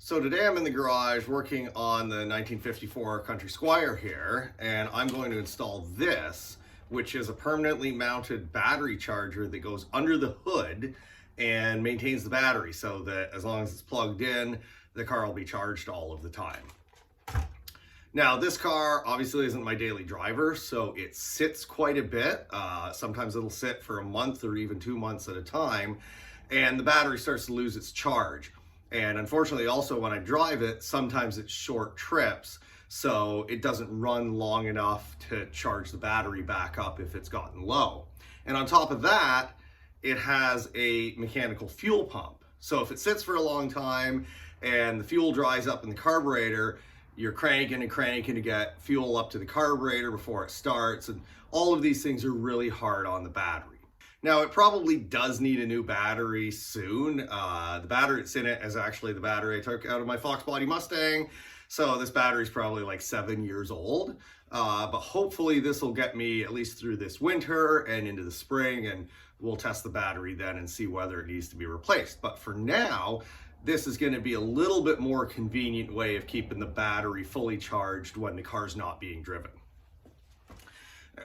So today I'm in the garage working on the 1954 Country Squire here, and I'm going to install this, which is a permanently mounted battery charger that goes under the hood and maintains the battery so that as long as it's plugged in, the car will be charged all of the time. Now, this car obviously isn't my daily driver, so it sits quite a bit. Sometimes it'll sit for a month or even 2 months at a time, and the battery starts to lose its charge. And unfortunately, also when I drive it, sometimes it's short trips, so it doesn't run long enough to charge the battery back up if it's gotten low. And on top of that, it has a mechanical fuel pump. So if it sits for a long time and the fuel dries up in the carburetor, you're cranking and cranking to get fuel up to the carburetor before it starts, and all of these things are really hard on the battery. Now, it probably does need a new battery soon. The battery that's in it is actually the battery I took out of my Fox Body Mustang, so this battery is probably like 7 years old. But hopefully this will get me at least through this winter and into the spring, and we'll test the battery then and see whether it needs to be replaced. But for now, this is going to be a little bit more convenient way of keeping the battery fully charged when the car's not being driven.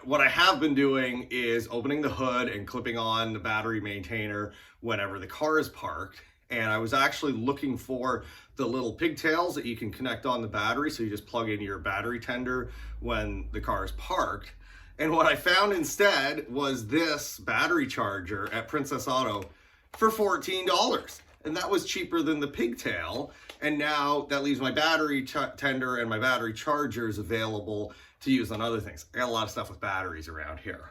What I have been doing is opening the hood and clipping on the battery maintainer whenever the car is parked. And I was actually looking for the little pigtails that you can connect on the battery, so you just plug into your battery tender when the car is parked. And what I found instead was this battery charger at Princess Auto for $14. And that was cheaper than the pigtail. And now that leaves my battery tender and my battery chargers available to use on other things. I got a lot of stuff with batteries around here.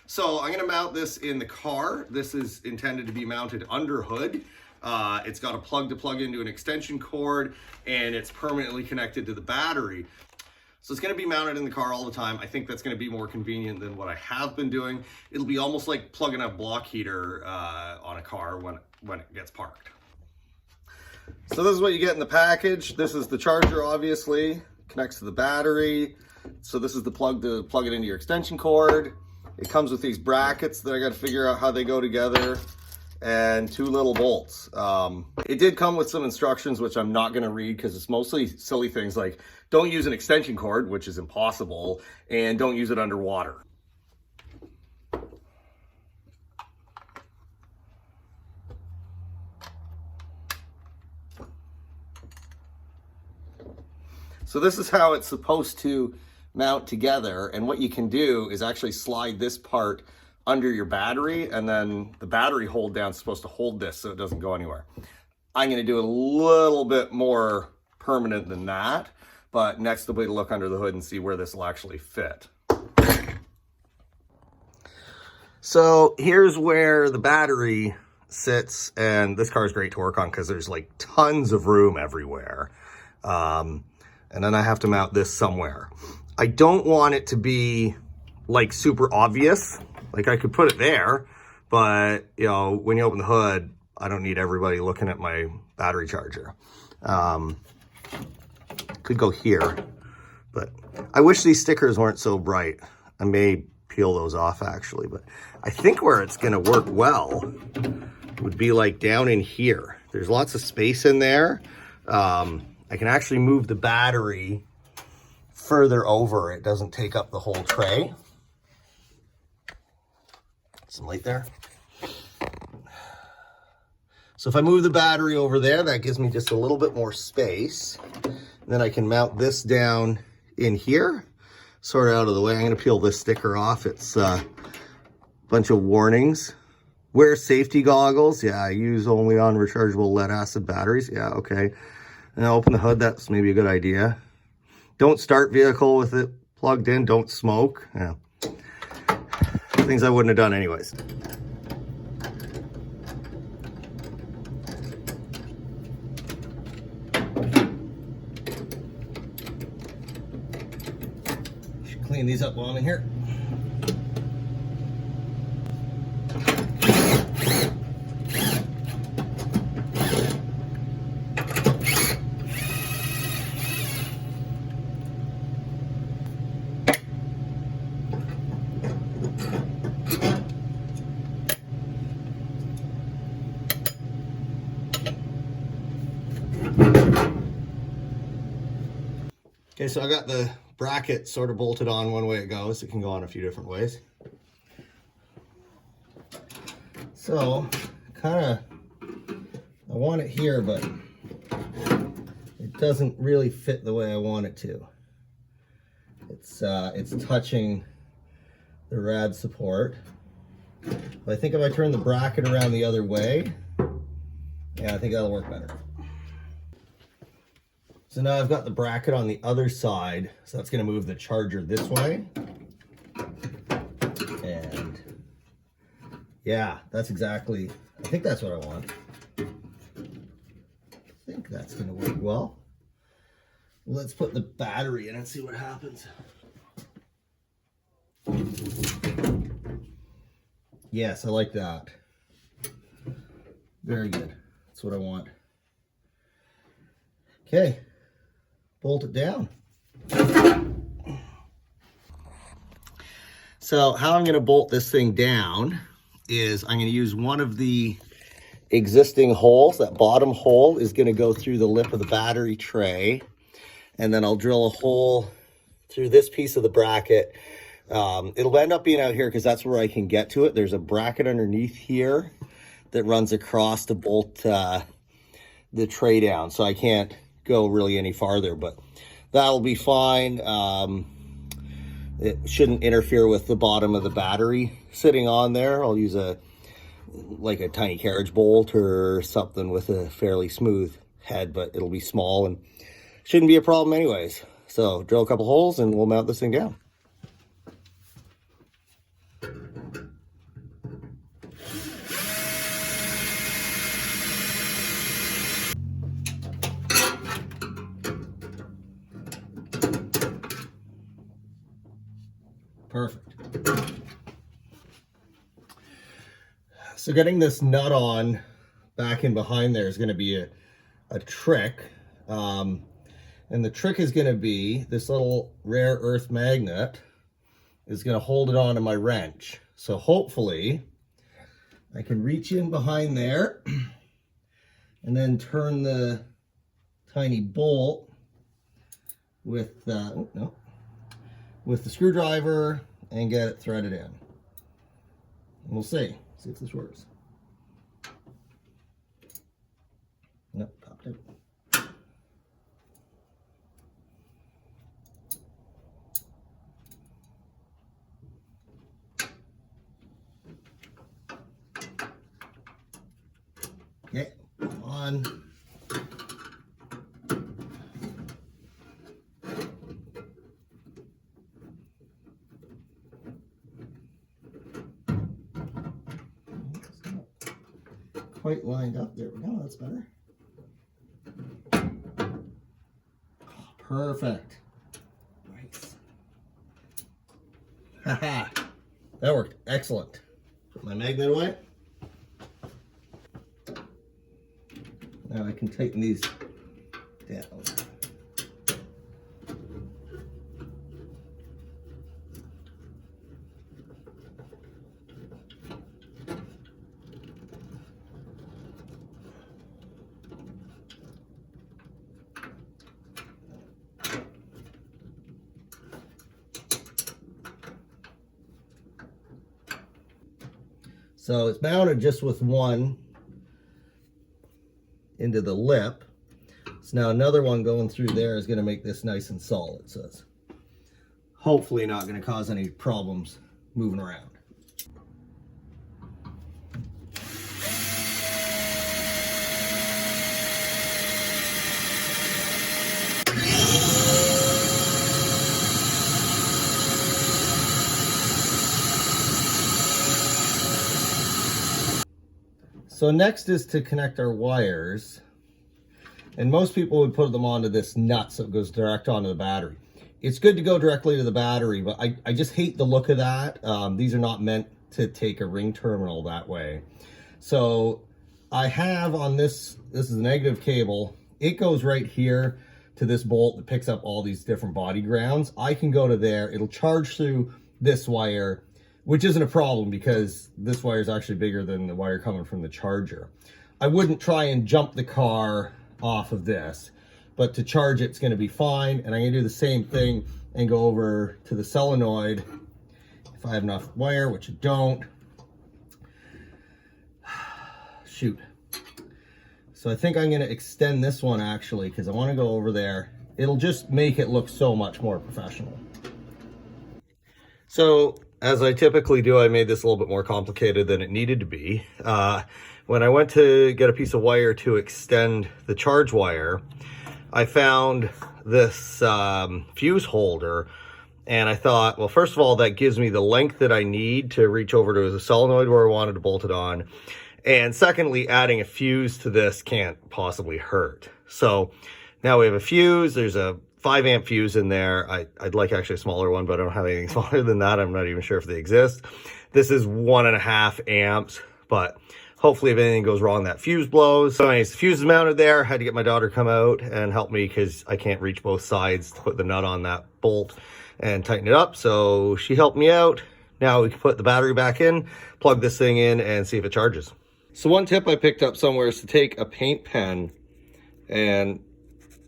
So I'm gonna mount this in the car. This is intended to be mounted under hood. It's got a plug to plug into an extension cord, and it's permanently connected to the battery. So it's gonna be mounted in the car all the time. I think that's gonna be more convenient than what I have been doing. It'll be almost like plugging a block heater on a car when it gets parked. So this is what you get in the package. This is the charger, obviously, connects to the battery. So this is the plug to plug it into your extension cord. It comes with these brackets that I got to figure out how they go together, and 2 little bolts. It did come with some instructions, which I'm not going to read because it's mostly silly things like don't use an extension cord, which is impossible, and don't use it underwater. So this is how it's supposed to mount together, and what you can do is actually slide this part under your battery, and then the battery hold down is supposed to hold this so it doesn't go anywhere. I'm going to do it a little bit more permanent than that, but next will be to look under the hood and see where this will actually fit. So here's where the battery sits, and this car is great to work on because there's like tons of room everywhere. And then I have to mount this somewhere. I don't want it to be like super obvious. Like I could put it there, but you know, when you open the hood, I don't need everybody looking at my battery charger. Could go here, but I wish these stickers weren't so bright. I may peel those off actually, but I think where it's gonna work well would be like down in here. There's lots of space in there. I can actually move the battery further over. It doesn't take up the whole tray. Some light there. So if I move the battery over there, that gives me just a little bit more space. Then I can mount this down in here, sort of out of the way. I'm gonna peel this sticker off. It's a bunch of warnings. Wear safety goggles. Yeah, I use only on rechargeable lead acid batteries. Yeah, okay. And I'll open the hood, that's maybe a good idea. Don't start vehicle with it plugged in, don't smoke. Yeah. Things I wouldn't have done anyways. Should clean these up while I'm in here. Okay, so I got the bracket sort of bolted on one way it goes. It can go on a few different ways. So, I want it here, but it doesn't really fit the way I want it to. It's touching the rad support. But I think if I turn the bracket around the other way, yeah, I think that'll work better. So now I've got the bracket on the other side, so that's going to move the charger this way. And yeah, that's exactly, I think that's what I want. I think that's going to work well. Let's put the battery in and see what happens. Yes, I like that. Very good. That's what I want. Okay. Bolt it down. So how I'm going to bolt this thing down is I'm going to use one of the existing holes. That bottom hole is going to go through the lip of the battery tray, and then I'll drill a hole through this piece of the bracket. It'll end up being out here because that's where I can get to it. There's a bracket underneath here that runs across to bolt the tray down, so I can't go really any farther, but that'll be fine. It shouldn't interfere with the bottom of the battery sitting on there. I'll use like a tiny carriage bolt or something with a fairly smooth head, but it'll be small and shouldn't be a problem anyways. So drill a couple holes and we'll mount this thing down. Perfect. So getting this nut on back in behind there is going to be a trick. And the trick is going to be this little rare earth magnet is going to hold it onto my wrench. So hopefully I can reach in behind there and then turn the tiny bolt with with the screwdriver and get it threaded in. And we'll see if this works. Nope, popped it. Okay, on. Quite lined up. There we go. That's better. Oh, perfect. Nice. Haha. That worked. Excellent. Put my magnet away. Now I can tighten these down. So it's mounted just with one into the lip. So now another one going through there is going to make this nice and solid. So it's hopefully not going to cause any problems moving around. So next is to connect our wires, and most people would put them onto this nut so it goes direct onto the battery. It's good to go directly to the battery, but I just hate the look of that. These are not meant to take a ring terminal that way. So I have on this is a negative cable. It goes right here to this bolt that picks up all these different body grounds. I can go to there. It'll charge through this wire, which isn't a problem because this wire is actually bigger than the wire coming from the charger. I wouldn't try and jump the car off of this. but to charge it's going to be fine. And I'm going to do the same thing and go over to the solenoid if I have enough wire, which I don't. Shoot. So I think I'm going to extend this one actually, because I want to go over there. It'll just make it look so much more professional. So as I typically do, I made this a little bit more complicated than it needed to be. When I went to get a piece of wire to extend the charge wire, I found this fuse holder, and I thought, well, first of all, that gives me the length that I need to reach over to the solenoid where I wanted to bolt it on. And secondly, adding a fuse to this can't possibly hurt. So now we have a fuse. There's a 5 amp fuse in there. I'd like actually a smaller one, but I don't have anything smaller than that. I'm not even sure if they exist. This is 1.5 amps, but hopefully if anything goes wrong, that fuse blows. So anyways, the fuse is mounted there. I had to get my daughter to come out and help me because I can't reach both sides to put the nut on that bolt and tighten it up. So she helped me out. Now we can put the battery back in, plug this thing in, and see if it charges. So one tip I picked up somewhere is to take a paint pen and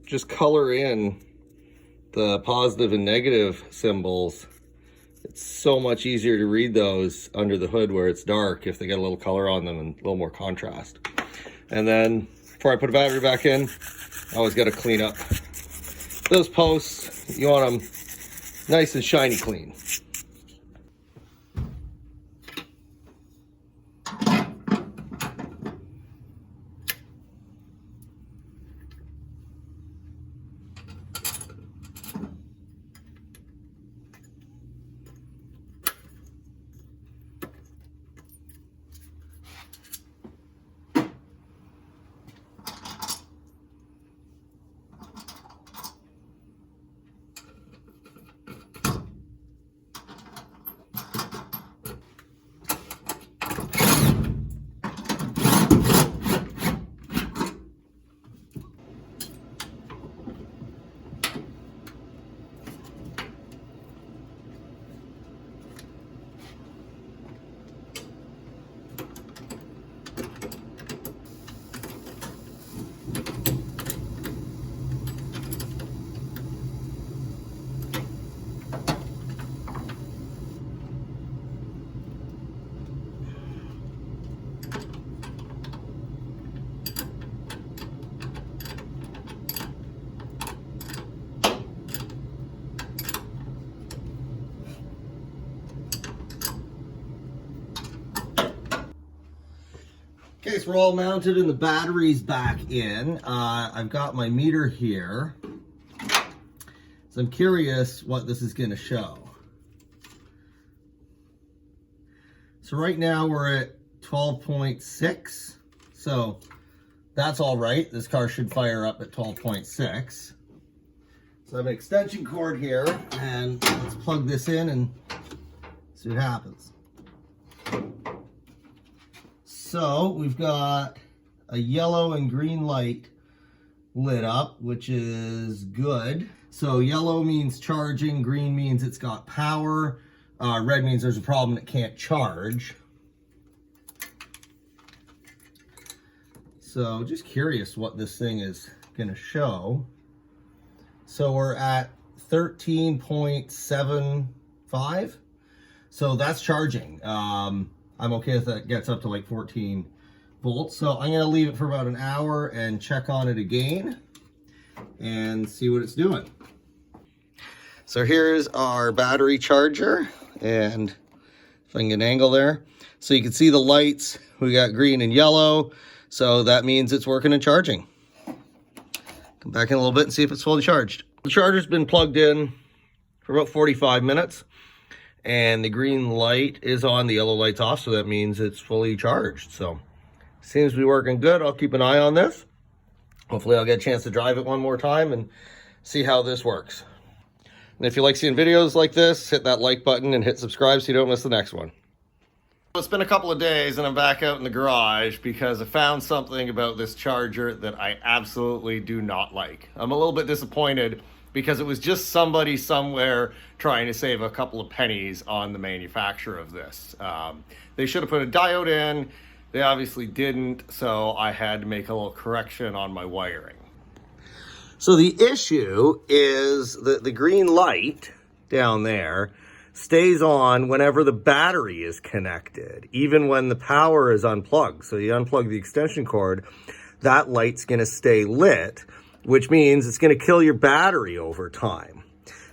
just color in the positive and negative symbols. It's so much easier to read those under the hood where it's dark if they get a little color on them and a little more contrast. And then before I put a battery back in, I always got to clean up those posts. You want them nice and shiny clean. Okay, so we're all mounted and the battery's back in. I've got my meter here. So I'm curious what this is going to show. So right now we're at 12.6. So that's all right. This car should fire up at 12.6. So I have an extension cord here, and let's plug this in and see what happens. So we've got a yellow and green light lit up, which is good. So yellow means charging, green means it's got power, red means there's a problem, it can't charge. So just curious what this thing is going to show. So we're at 13.75. So that's charging. I'm okay if that gets up to like 14 volts. So I'm going to leave it for about an hour and check on it again and see what it's doing. So here's our battery charger, and if I can get an angle there. So you can see the lights. We got green and yellow. So that means it's working and charging. Come back in a little bit and see if it's fully charged. The charger's been plugged in for about 45 minutes. And the green light is on, the yellow light's off, so that means it's fully charged. So seems to be working good. I'll keep an eye on this. Hopefully I'll get a chance to drive it one more time and see how this works. And if you like seeing videos like this, hit that like button and hit subscribe so you don't miss the next one. It's been a couple of days and I'm back out in the garage because I found something about this charger that I absolutely do not like. I'm a little bit disappointed because it was just somebody somewhere trying to save a couple of pennies on the manufacture of this. They should have put a diode in. They obviously didn't, so I had to make a little correction on my wiring. So the issue is that the green light down there stays on whenever the battery is connected, even when the power is unplugged. So you unplug the extension cord, that light's going to stay lit, which means it's going to kill your battery over time.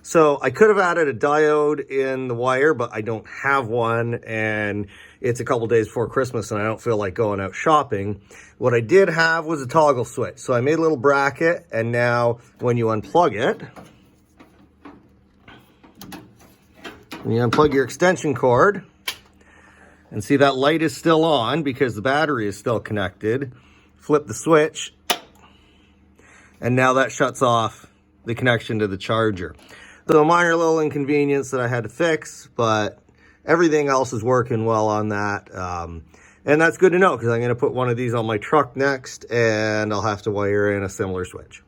So I could have added a diode in the wire, but I don't have one, and it's a couple days before Christmas and I don't feel like going out shopping. What I did have was a toggle switch. So I made a little bracket, and now when you unplug it, when you unplug your extension cord, and see that light is still on because the battery is still connected, flip the switch, and now that shuts off the connection to the charger. So a minor little inconvenience that I had to fix, but everything else is working well on that. And that's good to know, because I'm going to put one of these on my truck next, and I'll have to wire in a similar switch.